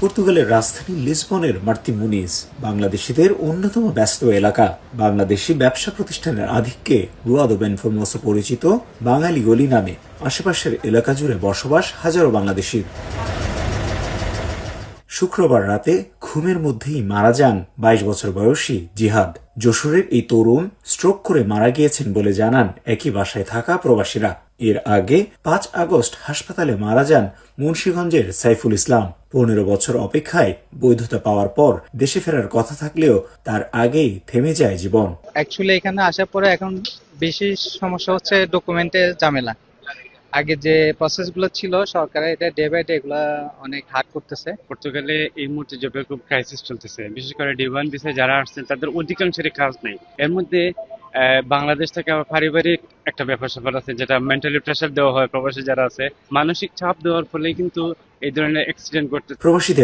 পর্তুগালের রাজধানী লিসবনের মার্তিমুনিজ বাংলাদেশিদের অন্যতম ব্যস্ত এলাকা। বাংলাদেশি ব্যবসা প্রতিষ্ঠানের আধিক্যে রুয়া দো বেনফর্মোসো পরিচিত বাঙালি গলি নামে আশেপাশের এলাকা জুড়ে বসবাস হাজারো বাংলাদেশির। শুক্রবার রাতে ঘুমের মধ্যেই মারা যান ২২ বছর বয়সী জিহাদ। যশোরের এই তরুণ স্ট্রোক করে মারা গিয়েছেন বলে জানান একই বাসায় থাকা প্রবাসীরা। এর আগে ৫ আগস্ট হাসপাতালে মারা যান মুন্সিগঞ্জের সাইফুল ইসলাম। ১৫ বছর অপেক্ষায় বৈধতা পাওয়ার পর দেশে ফেরার কথা থাকলেও তার আগেই থেমে যায় জীবন। অ্যাকচুয়ালি এখানে আসার পরে এখন বেশি সমস্যা হচ্ছে ডকুমেন্টের ঝামেলা। আগে যে প্রসেস গুলো ছিল সরকারের, এটা ডে বাই ডে এগুলা অনেক হার্ড করতেছে। পর্তুগালে এই মুহূর্তে জবের খুব ক্রাইসিস চলতেছে, বিশেষ করে ডি1 ভিসায় যারা আসছেন তাদের অধিকাংশেরই কাজ নেই। এর মধ্যে বাংলাদেশ থেকে আবার পারিবারিক একটা ব্যাপার স্যাপার আছে, যেটা মেন্টালি প্রেশার দেওয়া হয় প্রবাসী যারা আছে, মানসিক চাপ দেওয়ার ফলে কিন্তু এই ধরনের অ্যাক্সিডেন্ট ঘটতে। প্রবাসীদের